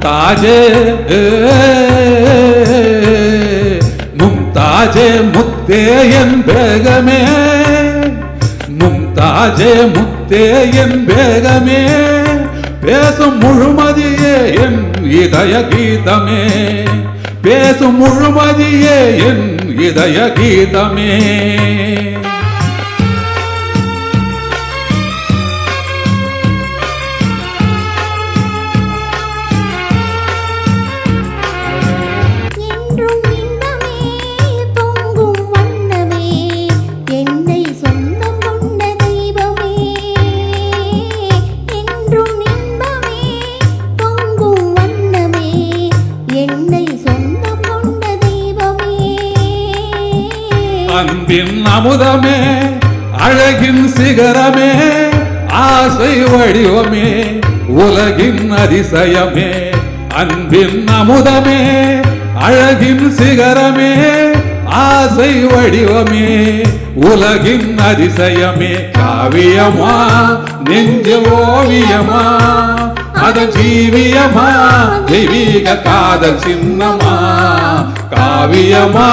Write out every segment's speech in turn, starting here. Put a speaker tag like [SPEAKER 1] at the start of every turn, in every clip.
[SPEAKER 1] மும்தாஜே மும்தாஜே முத்தே என் பேகமே மும்தாஜே முத்தே என் பேகமே பேசும் முழுமதியே என் இதய கீதமே பேசும் முழுமதியே என் இதய கீதமே அன்பின் அமுதமே அழகின் சிகரமே ஆசை வடிவமே உலகின் அதிசயமே அன்பின் அமுதமே அழகின் சிகரமே ஆசை வடிவமே உலகின் அதிசயமே காவியமா நெஞ்சில் ஓவியமா அது ஜீவியமா தெய்வீக காதல் சின்னமா காவியமா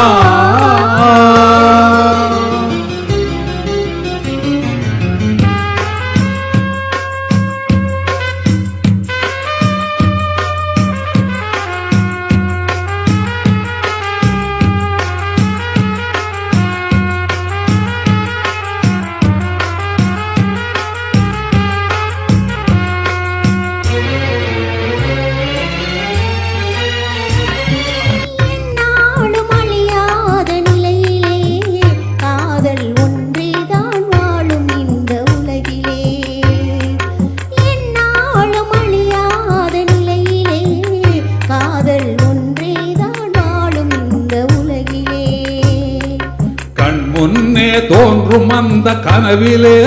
[SPEAKER 1] முன்னே தோன்றும் அந்த கனவிலே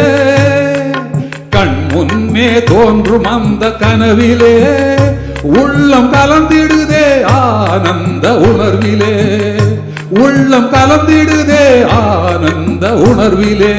[SPEAKER 1] கண் முன்னே தோன்றும் அந்த கனவிலே உள்ளம் கலந்திடுதே ஆனந்த உணர்விலே உள்ளம் கலந்திடுதே ஆனந்த உணர்விலே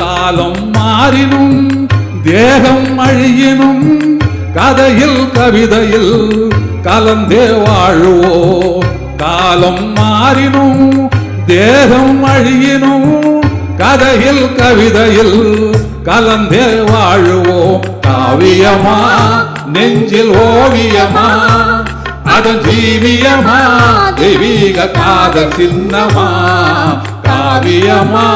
[SPEAKER 1] காலம் மாறினும் தேகம் அழியினும் கதையில் கவிதையில் கலந்தே வாழுவோம் காலம் மாறினும் தேகம் அழியினும் கதையில் கவிதையில் கலந்தே வாழுவோம் காவியமா நெஞ்சில் ஓவியமா அது ஜீவியமா தெய்வீக காதல் சின்னமா காவியமா